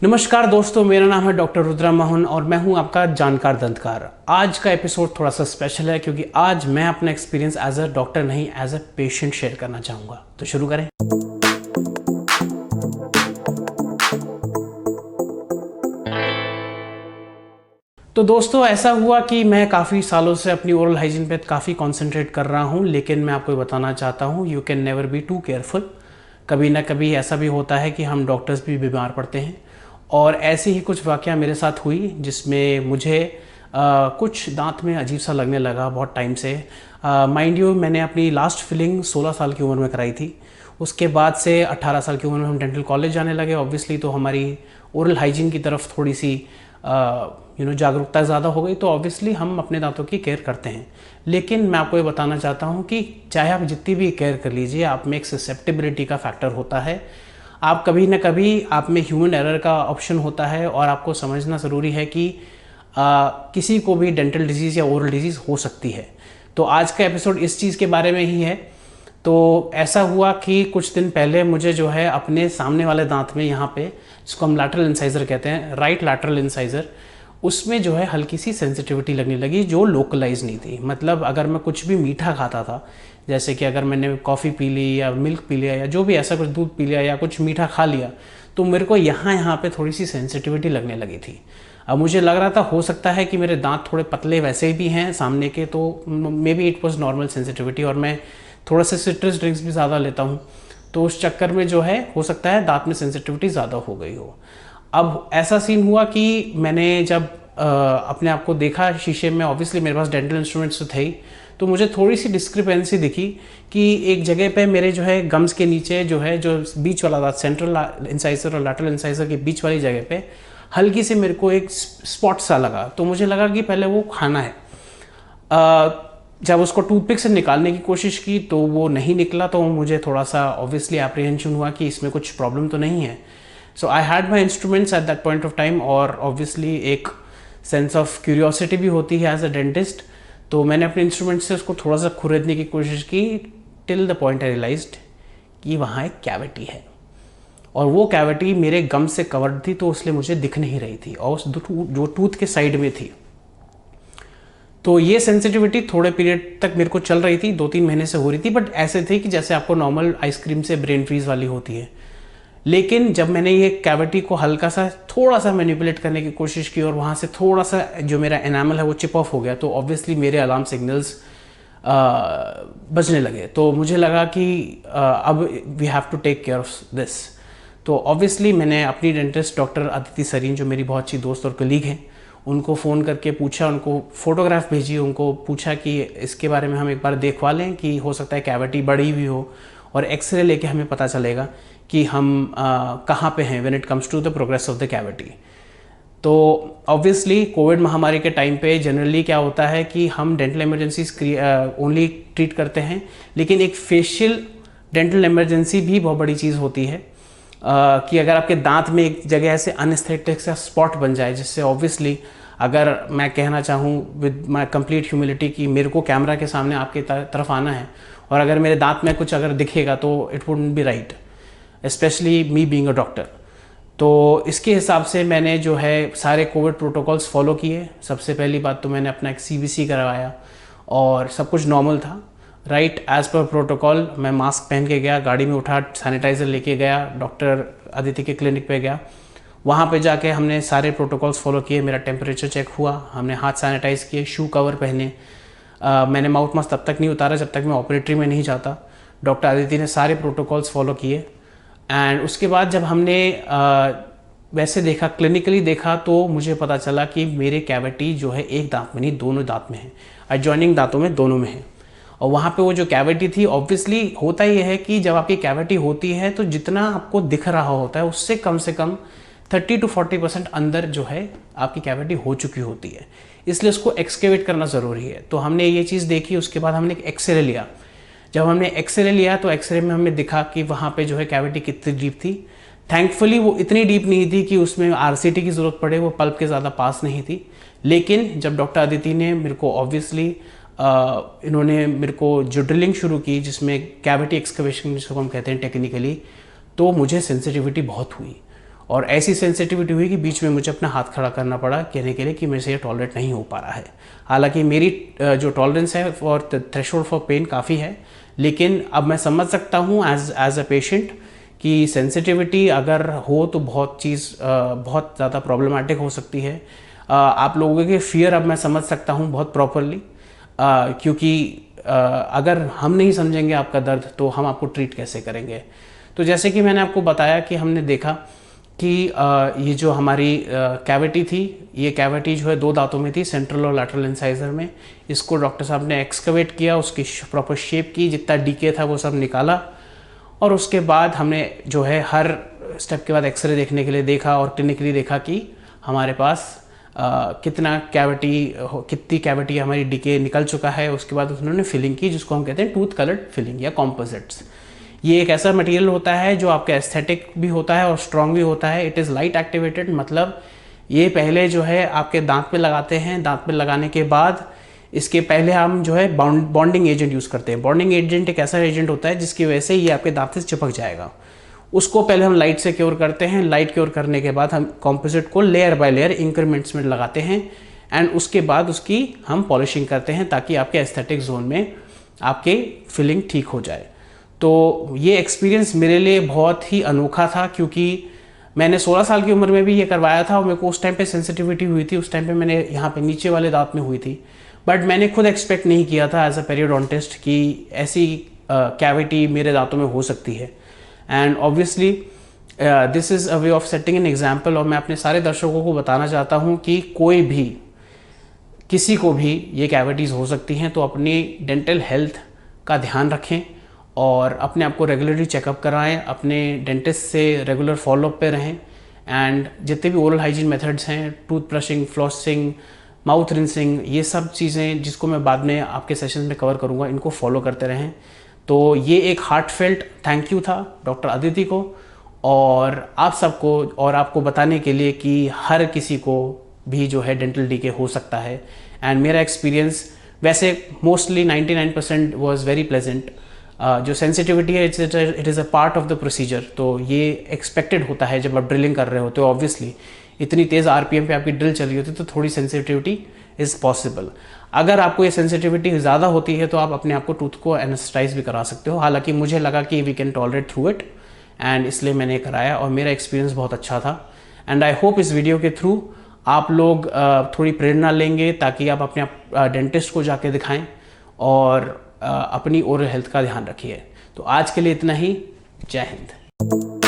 नमस्कार दोस्तों, मेरा नाम है डॉक्टर रुद्रा मोहन और मैं हूं आपका जानकार दंतकार। आज का एपिसोड थोड़ा सा स्पेशल है क्योंकि आज मैं अपना एक्सपीरियंस एज अ डॉक्टर नहीं एज अ पेशेंट शेयर करना चाहूँगा। तो शुरू करें। तो दोस्तों, ऐसा हुआ कि मैं काफ़ी सालों से अपनी ओरल हाइजीन पे काफ़ी कॉन्सेंट्रेट कर रहा हूँ, लेकिन मैं आपको बताना चाहता हूँ you can never be too careful. कभी ना कभी ऐसा भी होता है कि हम डॉक्टर्स भी बीमार पड़ते हैं और ऐसी ही कुछ वाक़या मेरे साथ हुई जिसमें मुझे कुछ दांत में अजीब सा लगने लगा बहुत टाइम से। माइंड यू, मैंने अपनी लास्ट फिलिंग 16 साल की उम्र में कराई थी। उसके बाद से 18 साल की उम्र में हम डेंटल कॉलेज जाने लगे ऑब्वियसली, तो हमारी ओरल हाइजीन की तरफ थोड़ी सी जागरूकता ज़्यादा हो गई, तो ऑब्वियसली हम अपने दांतों की केयर करते हैं। लेकिन मैं आपको ये बताना चाहता हूँ कि चाहे आप जितनी भी केयर कर लीजिए, आप में एक ससेप्टेबिलिटी का फैक्टर होता है। आप कभी ना कभी आप में ह्यूमन एरर का ऑप्शन होता है और आपको समझना ज़रूरी है कि किसी को भी डेंटल डिजीज़ या ओरल डिजीज़ हो सकती है। तो आज का एपिसोड इस चीज़ के बारे में ही है। तो ऐसा हुआ कि कुछ दिन पहले मुझे जो है अपने सामने वाले दांत में, यहाँ पे जिसको हम लैटरल इंसाइज़र कहते हैं, राइट लैटरल इंसाइज़र, उसमें जो है हल्की सी सेंसिटिविटी लगने लगी जो लोकलाइज नहीं थी। मतलब अगर मैं कुछ भी मीठा खाता था, जैसे कि अगर मैंने कॉफ़ी पी ली या मिल्क पी लिया या जो भी ऐसा कुछ दूध पी लिया या कुछ मीठा खा लिया, तो मेरे को यहाँ पे थोड़ी सी सेंसिटिविटी लगने लगी थी। अब मुझे लग रहा था हो सकता है कि मेरे दांत थोड़े पतले वैसे भी हैं सामने के, तो may be it was normal sensitivity. और मैं थोड़ा सा सिट्रस ड्रिंक्स भी ज़्यादा लेता हूँ, तो उस चक्कर में जो है हो सकता है दांत में सेंसिटिविटी ज़्यादा हो गई हो। अब ऐसा सीन हुआ कि मैंने जब अपने आप को देखा शीशे में, ऑब्वियसली मेरे पास डेंटल इंस्ट्रूमेंट्स तो थे ही, तो मुझे थोड़ी सी डिस्क्रिपेंसी दिखी कि एक जगह पे मेरे जो है गम्स के नीचे जो है, जो बीच वाला था, सेंट्रल इंसाइजर और लैटरल इंसाइजर के बीच वाली जगह पे हल्की से मेरे को एक स्पॉट सा लगा। तो मुझे लगा कि पहले वो खाना है। जब उसको टूथपिक से निकालने की कोशिश की तो वो नहीं निकला, तो मुझे थोड़ा सा ऑब्वियसली एप्रीहेंशन हुआ कि इसमें कुछ प्रॉब्लम तो नहीं है। So I had my instruments at that point of time, और ऑब्वियसली एक सेंस ऑफ क्यूरियोसिटी भी होती है एज अ डेंटिस्ट। तो मैंने अपने इंस्ट्रूमेंट से उसको थोड़ा सा खुरेदने की कोशिश की, till the point I realised कि वहाँ एक कैविटी है और वो कैविटी मेरे गम से कवर्ड थी, तो इसलिए मुझे दिख नहीं रही थी और उस जो टूथ के साइड में थी। तो ये सेंसिटिविटी थोड़े पीरियड तक मेरे को चल रही थी, 2-3 महीने से हो रही थी, बट ऐसे थे कि जैसे आपको नॉर्मल आइसक्रीम से ब्रेन फ्रीज वाली होती है। लेकिन जब मैंने ये कैविटी को हल्का सा थोड़ा सा मैनिपुलेट करने की कोशिश की और वहाँ से थोड़ा सा जो मेरा एनामल है वो चिप ऑफ हो गया, तो ऑब्वियसली मेरे अलार्म सिग्नल्स बजने लगे। तो मुझे लगा कि अब we have to take care of this. तो ऑब्वियसली मैंने अपनी डेंटिस्ट डॉक्टर अदिति सरीन, जो मेरी बहुत अच्छी दोस्त और कलीग हैं, उनको फ़ोन करके पूछा, उनको फ़ोटोग्राफ भेजी, उनको पूछा कि इसके बारे में हम एक बार देखवा लें कि हो सकता है कैविटी बड़ी हुई हो, और एक्सरे लेके हमें पता चलेगा कि हम कहाँ पे हैं when it comes to the progress of the cavity. तो ऑब्वियसली कोविड महामारी के टाइम पे जनरली क्या होता है कि हम डेंटल इमरजेंसीज ओनली ट्रीट करते हैं, लेकिन एक फेशियल डेंटल इमरजेंसी भी बहुत बड़ी चीज़ होती है। कि अगर आपके दांत में एक जगह ऐसे अनस्थेटिक सा स्पॉट बन जाए, जिससे ऑब्वियसली अगर मैं कहना चाहूँ विद माई कंप्लीट ह्यूमिलिटी कि मेरे को कैमरा के सामने आपके तरफ आना है और अगर मेरे दांत में कुछ अगर दिखेगा तो it wouldn't be right, specially me being a doctor. तो इसके हिसाब से मैंने जो है सारे कोविड प्रोटोकॉल्स फॉलो किए। सबसे पहली बात तो मैंने अपना एक CBC करवाया और सब कुछ नॉर्मल था, राइट एज पर प्रोटोकॉल। मैं मास्क पहन के गया, गाड़ी में उठा, सैनिटाइज़र लेके गया, डॉक्टर अदिति के क्लिनिक पे गया। वहाँ पे जाके हमने सारे प्रोटोकॉल्स फॉलो किए। मेरा टेम्परेचर चेक हुआ, हमने हाथ सैनिटाइज़ किए, शू कवर पहने। मैंने माउथ मास्क तब तक नहीं उतारा जब तक मैं ऑपरेटरी में नहीं जाता। डॉक्टर अदिति ने सारे प्रोटोकॉल्स फॉलो किए एंड उसके बाद जब हमने वैसे देखा, क्लिनिकली देखा, तो मुझे पता चला कि मेरे कैविटी जो है एक दांत में नहीं, दोनों दांत में है, एडजॉइनिंग दांतों में दोनों में है। और वहाँ पे वो जो कैविटी थी, ऑब्वियसली होता ये है कि जब आपकी कैविटी होती है तो जितना आपको दिख रहा होता है उससे कम से कम 30 to 40% अंदर जो है आपकी कैविटी हो चुकी होती है, इसलिए उसको एक्सकेवेट करना ज़रूरी है। तो हमने ये चीज़ देखी। उसके बाद हमने एक एक्सरे लिया। जब हमने एक्सरे लिया तो एक्सरे में हमें दिखा कि वहाँ पे जो है कैविटी कितनी डीप थी। थैंकफुली वो इतनी डीप नहीं थी कि उसमें RCT की ज़रूरत पड़े, वो पल्प के ज़्यादा पास नहीं थी। लेकिन जब डॉक्टर अदिति ने मेरे को ऑब्वियसली इन्होंने मेरे को जो ड्रिलिंग शुरू की, जिसमें कैविटी एक्सकवेशन जिसको हम कहते हैं टेक्निकली, तो मुझे सेंसिटिविटी बहुत हुई और ऐसी सेंसिटिविटी हुई कि बीच में मुझे अपना हाथ खड़ा करना पड़ा कहने के लिए कि मेरे से ये टॉलरेट नहीं हो पा रहा है। हालांकि मेरी जो टॉलरेंस है और थ्रेशोल्ड फॉर पेन काफ़ी है, लेकिन अब मैं समझ सकता हूँ एज अ पेशेंट कि सेंसिटिविटी अगर हो तो बहुत ज़्यादा प्रॉब्लमेटिक हो सकती है। आप लोगों के फियर अब मैं समझ सकता हूँ बहुत प्रॉपरली, क्योंकि अगर हम नहीं समझेंगे आपका दर्द तो हम आपको ट्रीट कैसे करेंगे। तो जैसे कि मैंने आपको बताया कि हमने देखा कि ये जो हमारी कैविटी थी, ये कैविटी जो है 2 दांतों में थी, सेंट्रल और लैटरल इंसाइजर में। इसको डॉक्टर साहब ने एक्सकवेट किया, उसकी प्रॉपर शेप की, जितना डीके था वो सब निकाला, और उसके बाद हमने जो है हर स्टेप के बाद एक्सरे देखने के लिए देखा और क्लिनिकली देखा कि हमारे पास कितनी कैविटी हमारी डीके निकल चुका है। उसके बाद उन्होंने फिलिंग की, जिसको हम कहते हैं टूथ कलर्ड फिलिंग या कॉम्पोजिट्स। ये एक ऐसा मटेरियल होता है जो आपका एस्थेटिक भी होता है और स्ट्रॉन्ग भी होता है। इट इज़ लाइट एक्टिवेटेड, मतलब ये पहले जो है आपके दांत पे लगाते हैं, दांत पे लगाने के बाद इसके पहले हम जो है बॉन्डिंग एजेंट यूज़ करते हैं। बॉन्डिंग एजेंट एक ऐसा एजेंट होता है जिसकी वजह से ये आपके दांत से चिपक जाएगा। उसको पहले हम लाइट से क्योर करते हैं, लाइट क्योर करने के बाद हम कॉम्पोजिट को लेयर बाय लेयर इंक्रीमेंट्स में लगाते हैं, एंड उसके बाद उसकी हम पॉलिशिंग करते हैं ताकि आपके एस्थेटिक जोन में आपके फिलिंग ठीक हो जाए। तो ये एक्सपीरियंस मेरे लिए बहुत ही अनोखा था, क्योंकि मैंने 16 साल की उम्र में भी ये करवाया था और मेरे को उस टाइम पे सेंसिटिविटी हुई थी। उस टाइम पे मैंने यहाँ पे नीचे वाले दांत में हुई थी, बट मैंने खुद एक्सपेक्ट नहीं किया था एज अ पेरियोडोंटिस्ट कि ऐसी कैविटी मेरे दांतों में हो सकती है। And obviously this is a way of setting an example. और मैं अपने सारे दर्शकों को बताना चाहता हूँ कि कोई भी, किसी को भी ये कैविटीज़ हो सकती हैं, तो अपनी डेंटल हेल्थ का ध्यान रखें और अपने आप को रेगुलरली चेकअप कराएं, अपने डेंटिस्ट से रेगुलर फॉलोअप पे रहें, एंड जितने भी ओरल हाइजीन मेथड्स हैं, tooth brushing, flossing, mouth rinsing, ये सब चीज़ें जिसको मैं बाद में आपके सेशंस में कवर करूँगा, इनको फॉलो करते रहें। तो ये एक हार्टफेल्ट थैंक यू था डॉक्टर अदिति को और आप सबको, और आपको बताने के लिए कि हर किसी को भी जो है डेंटल डीके हो सकता है। एंड मेरा एक्सपीरियंस वैसे मोस्टली 99% वाज वेरी प्लेजेंट। जो सेंसिटिविटी है it is a part of the procedure, तो ये एक्सपेक्टेड होता है जब आप ड्रिलिंग कर रहे होते हो। ऑब्वियसली इतनी तेज़ RPM पे आपकी ड्रिल चली होती है तो थोड़ी सेंसिटिविटी इज़ पॉसिबल। अगर आपको ये सेंसिटिविटी ज़्यादा होती है तो आप अपने आप को टूथ को एनेस्थेटाइज भी करा सकते हो। हालांकि मुझे लगा कि we can tolerate through it, and इसलिए मैंने कराया और मेरा एक्सपीरियंस बहुत अच्छा था। एंड आई होप इस वीडियो के थ्रू आप लोग थोड़ी प्रेरणा लेंगे ताकि आप अपने डेंटिस्ट को जाके दिखाएं और अपनी ओरल हेल्थ का ध्यान रखिए। तो आज के लिए इतना ही। जय हिंद।